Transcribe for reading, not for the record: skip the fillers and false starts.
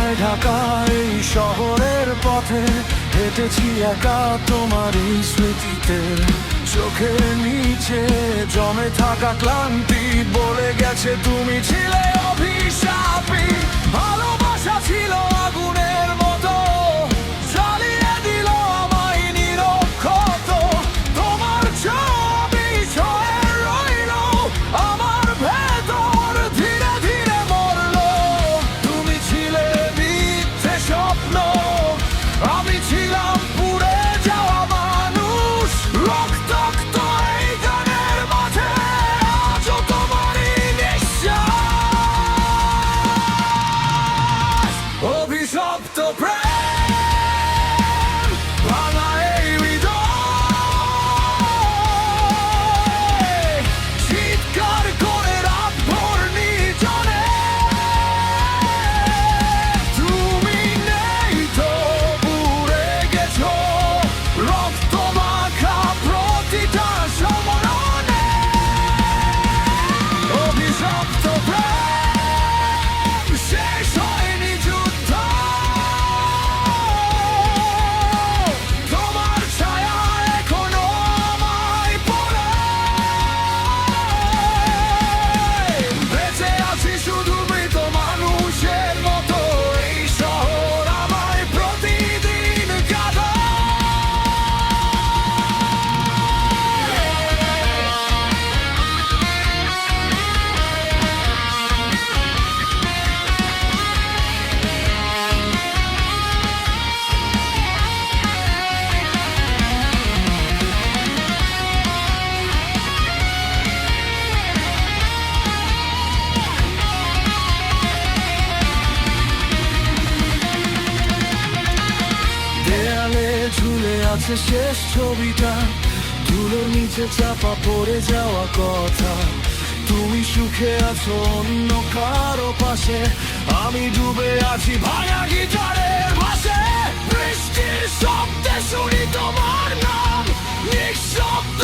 ঢাকায় ঢাকায় এই শহরের পথে হেঁটেছি একা তোমার এই স্মৃতিতে। চোখের নিচে জমে থাকা ক্লান্তি বলে গেছে তুমি ছিলে অভিশাপী। ভালোবাসা ছিল আগুনের মতো, জ্বালিয়ে দিল আমায় নিরক্ষত। তোমার ছবি ছয়ে রইল আমার ভেতর, ধীরে ধীরে মরলো। তুমি ছিলে মিথ্যে স্বপ্ন, আমি ছিলাম পুড়ে যাওয়া মানুষ। রক্তাক্ত এই গানের মাঝে আজও তোমারই নিঃশ্বাস। অভিশপ্ত প্রেম, ভাঙা এই হৃদয়, চিৎকার করে রাত ভোর নির্জনে। তুমি নেই তো, পুড়ে গেছো রক্ত মাখা প্রতিটা সমরণে। অভিশপ্ত প্রেম, শেষ হয়নি যুদ্ধ, তোমার ছায়া এখনো আমায় পড়ে। বেঁচে আছি শুধু মৃত মানুষের মতো, এই শহর আমায় প্রতিদিন দেয়ালে ঝুলে আছে শেষ ছবিটা, ধুলোর নিচে চাপা পড়ে যাওয়া কথা। তুমি সুখে আছো অন্য কারো পাশে, আমি ডুবে আছি ভাঙা গিটারের ভাসে। বৃষ্টির শব্দে শুনি তোমার নাম, নিঃশব্দ